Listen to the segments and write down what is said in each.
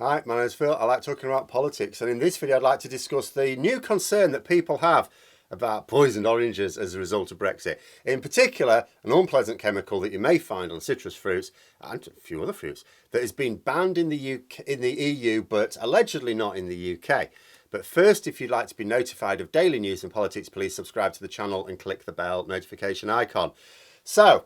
Hi, my name's Phil. I like talking about politics, and in this video I'd like to discuss the new concern that people have about poisoned oranges as a result of Brexit. In particular, an unpleasant chemical that you may find on citrus fruits and a few other fruits that has been banned in the EU, but allegedly not in the UK. But first, if you'd like to be notified of daily news and politics, please subscribe to the channel and click the bell notification icon. So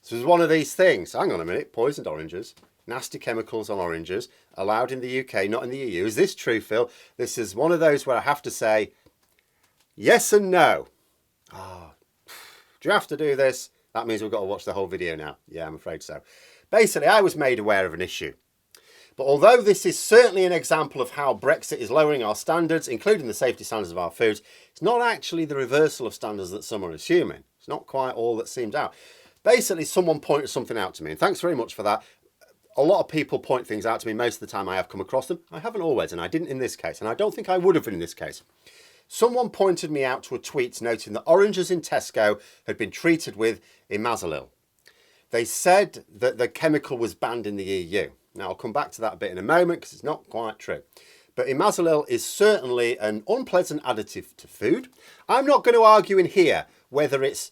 this is one of these things. Hang on a minute, poisoned oranges. Nasty chemicals on oranges, allowed in the UK, not in the EU. Is this true, Phil? This is one of those where I have to say yes and no. Do you have to do this? That means we've got to watch the whole video now. Yeah, I'm afraid so. Basically, I was made aware of an issue. But although this is certainly an example of how Brexit is lowering our standards, including the safety standards of our foods, it's not actually the reversal of standards that some are assuming. It's not quite all that seems out. Basically, someone pointed something out to me, and thanks very much for that. A lot of people point things out to me. Most of the time I have come across them. I haven't always, and I didn't in this case, and I don't think I would have in this case. Someone pointed me out to a tweet noting that oranges in Tesco had been treated with imazalil. They said that the chemical was banned in the EU. Now, I'll come back to that a bit in a moment because it's not quite true. But imazalil is certainly an unpleasant additive to food. I'm not going to argue in here whether it's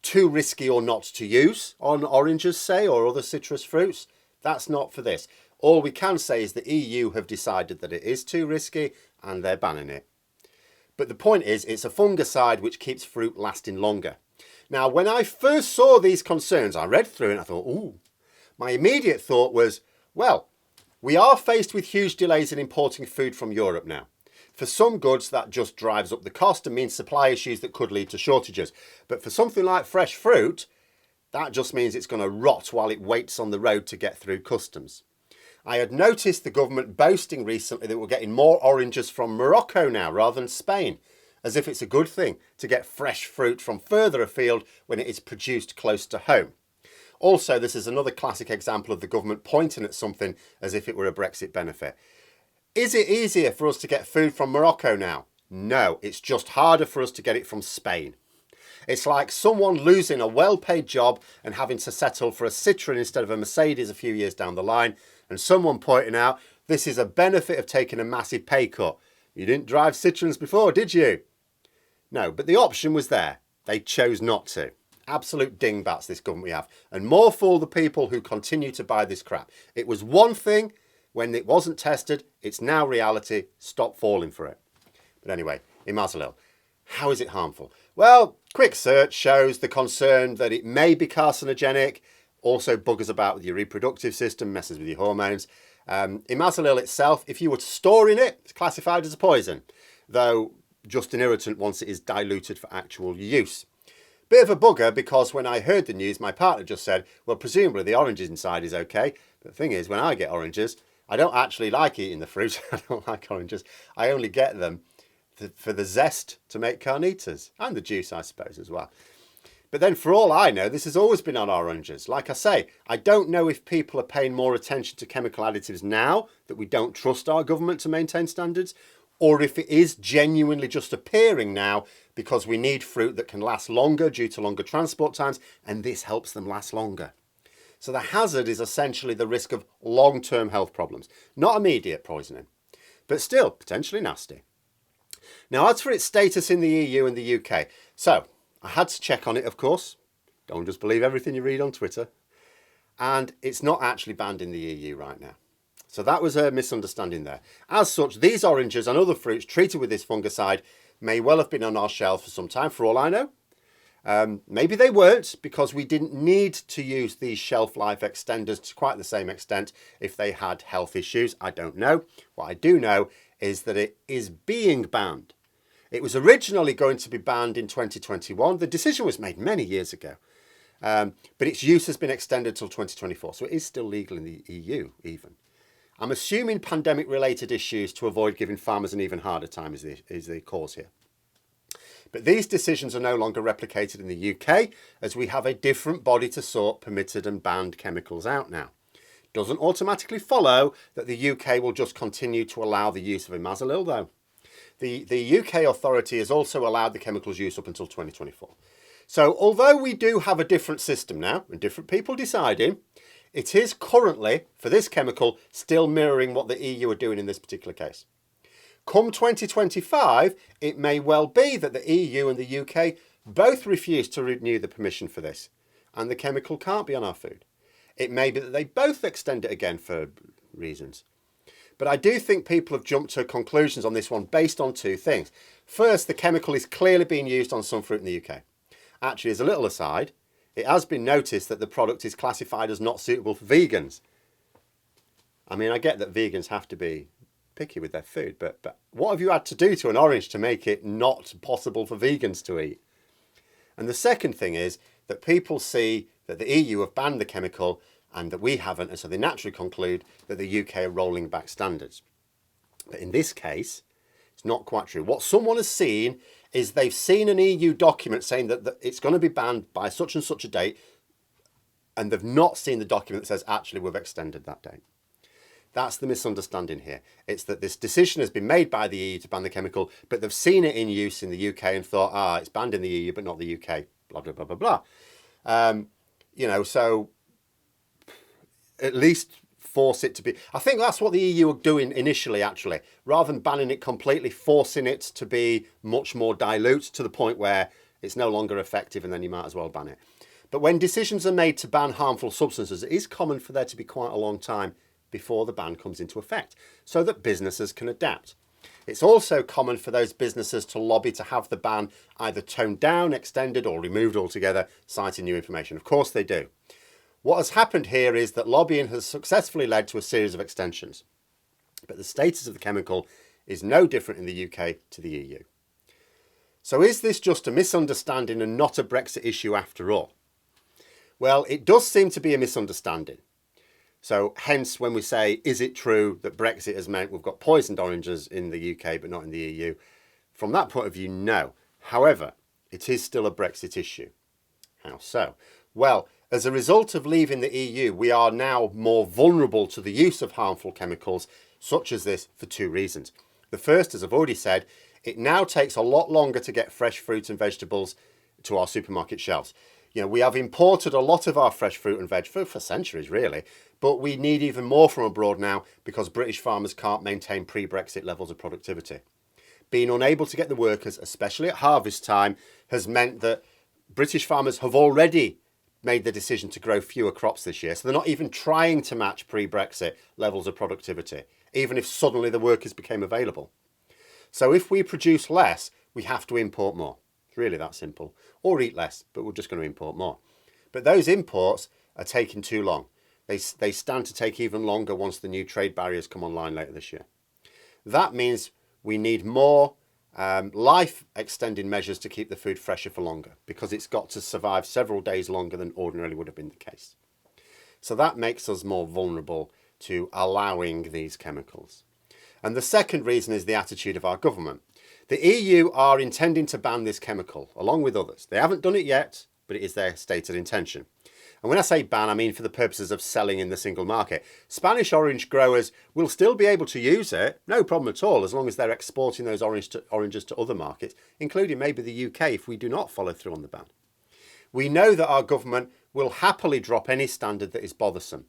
too risky or not to use on oranges, say, or other citrus fruits. That's not for this. All we can say is the EU have decided that it is too risky and they're banning it. But the point is, it's a fungicide which keeps fruit lasting longer. Now, when I first saw these concerns, I read through it and I thought, ooh. My immediate thought was, well, we are faced with huge delays in importing food from Europe now. For some goods, that just drives up the cost and means supply issues that could lead to shortages. But for something like fresh fruit, that just means it's going to rot while it waits on the road to get through customs. I had noticed the government boasting recently that we're getting more oranges from Morocco now rather than Spain, as if it's a good thing to get fresh fruit from further afield when it is produced close to home. Also, this is another classic example of the government pointing at something as if it were a Brexit benefit. Is it easier for us to get food from Morocco now? No, it's just harder for us to get it from Spain. It's like someone losing a well-paid job and having to settle for a Citroen instead of a Mercedes a few years down the line, and someone pointing out this is a benefit of taking a massive pay cut. You didn't drive Citroens before, did you? No, but the option was there. They chose not to. Absolute dingbats, this government we have. And more for the people who continue to buy this crap. It was one thing when it wasn't tested. It's now reality. Stop falling for it. But anyway, imazalil. How is it harmful? Well, quick search shows the concern that it may be carcinogenic, also buggers about with your reproductive system, messes with your hormones. Imazalil itself, if you were to store in it, it's classified as a poison, though just an irritant once it is diluted for actual use. Bit of a bugger because when I heard the news, my partner just said, well, presumably the oranges inside is okay. But the thing is, when I get oranges, I don't actually like eating the fruit. I don't like oranges. I only get them for the zest to make carnitas and the juice, I suppose, as well. But then for all I know, this has always been on oranges. Like I say, I don't know if people are paying more attention to chemical additives now that we don't trust our government to maintain standards, or if it is genuinely just appearing now because we need fruit that can last longer due to longer transport times, and this helps them last longer. So the hazard is essentially the risk of long-term health problems, not immediate poisoning, but still potentially nasty. Now, as for its status in the EU and the UK, so I had to check on it, of course. Don't just believe everything you read on Twitter. And it's not actually banned in the EU right now. So that was a misunderstanding there. As such, these oranges and other fruits treated with this fungicide may well have been on our shelf for some time, for all I know. Maybe they weren't because we didn't need to use these shelf life extenders to quite the same extent if they had health issues. I don't know. What I do know is that it is being banned. It was originally going to be banned in 2021. The decision was made many years ago, but its use has been extended till 2024. So it is still legal in the EU even. I'm assuming pandemic-related issues to avoid giving farmers an even harder time is the cause here. But these decisions are no longer replicated in the UK as we have a different body to sort permitted and banned chemicals out now. Doesn't automatically follow that the UK will just continue to allow the use of imazalil though. The UK authority has also allowed the chemicals use up until 2024. So although we do have a different system now and different people deciding, It is currently, for this chemical, still mirroring what the EU are doing in this particular case. Come 2025, it may well be that the EU and the UK both refuse to renew the permission for this, and the chemical can't be on our food. It may be that they both extend it again for reasons. But I do think people have jumped to conclusions on this one based on two things. First, the chemical is clearly being used on some fruit in the UK. Actually, as a little aside, it has been noticed that the product is classified as not suitable for vegans. I mean, I get that vegans have to be picky with their food, but what have you had to do to an orange to make it not possible for vegans to eat? And the second thing is that people see that the EU have banned the chemical and that we haven't, and so they naturally conclude that the UK are rolling back standards. But in this case, it's not quite true. What someone has seen is they've seen an EU document saying that it's going to be banned by such and such a date, and they've not seen the document that says, actually, we've extended that date. That's the misunderstanding here. It's that this decision has been made by the EU to ban the chemical, but they've seen it in use in the UK and thought, it's banned in the EU, but not the UK, blah, blah, blah, blah, blah. So at least force it to be. I think that's what the EU are doing initially, actually. Rather than banning it completely, forcing it to be much more dilute to the point where it's no longer effective and then you might as well ban it. But when decisions are made to ban harmful substances, it is common for there to be quite a long time before the ban comes into effect, so that businesses can adapt. It's also common for those businesses to lobby to have the ban either toned down, extended, or removed altogether, citing new information. Of course they do. What has happened here is that lobbying has successfully led to a series of extensions. But the status of the chemical is no different in the UK to the EU. So is this just a misunderstanding and not a Brexit issue after all? Well, it does seem to be a misunderstanding. So hence when we say, is it true that Brexit has meant we've got poisoned oranges in the UK but not in the EU? From that point of view, no. However, it is still a Brexit issue. How so? Well, as a result of leaving the EU, we are now more vulnerable to the use of harmful chemicals such as this for two reasons. The first, as I've already said, it now takes a lot longer to get fresh fruit and vegetables to our supermarket shelves. We have imported a lot of our fresh fruit and veg for centuries, really, but we need even more from abroad now because British farmers can't maintain pre-Brexit levels of productivity. Being unable to get the workers, especially at harvest time, has meant that British farmers have already made the decision to grow fewer crops this year, so they're not even trying to match pre-Brexit levels of productivity, even if suddenly the workers became available. So if we produce less, we have to import more. It's really that simple. Or eat less, but we're just going to import more. But those imports are taking too long. They stand to take even longer once the new trade barriers come online later this year. That means we need more life extending measures to keep the food fresher for longer, because it's got to survive several days longer than ordinarily would have been the case. So that makes us more vulnerable to allowing these chemicals. And the second reason is the attitude of our government. The EU are intending to ban this chemical, along with others. They haven't done it yet, but it is their stated intention. And when I say ban, I mean for the purposes of selling in the single market. Spanish orange growers will still be able to use it, no problem at all, as long as they're exporting those oranges to other markets, including maybe the UK if we do not follow through on the ban. We know that our government will happily drop any standard that is bothersome.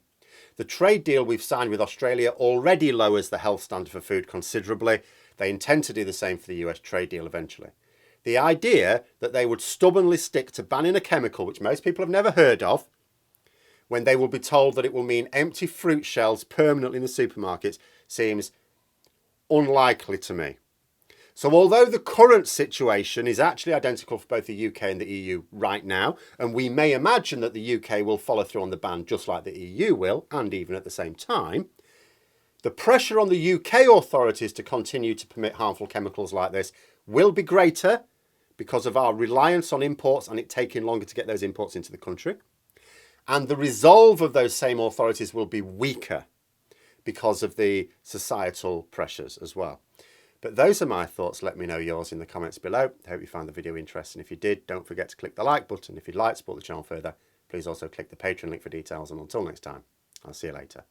The trade deal we've signed with Australia already lowers the health standard for food considerably. They intend to do the same for the US trade deal eventually. The idea that they would stubbornly stick to banning a chemical which most people have never heard of, when they will be told that it will mean empty fruit shelves permanently in the supermarkets, seems unlikely to me. So although the current situation is actually identical for both the UK and the EU right now, and we may imagine that the UK will follow through on the ban just like the EU will, and even at the same time, the pressure on the UK authorities to continue to permit harmful chemicals like this will be greater because of our reliance on imports and it taking longer to get those imports into the country. And the resolve of those same authorities will be weaker because of the societal pressures as well. But those are my thoughts. Let me know yours in the comments below. I hope you found the video interesting. If you did, don't forget to click the like button. If you'd like to support the channel further, please also click the Patreon link for details. And until next time, I'll see you later.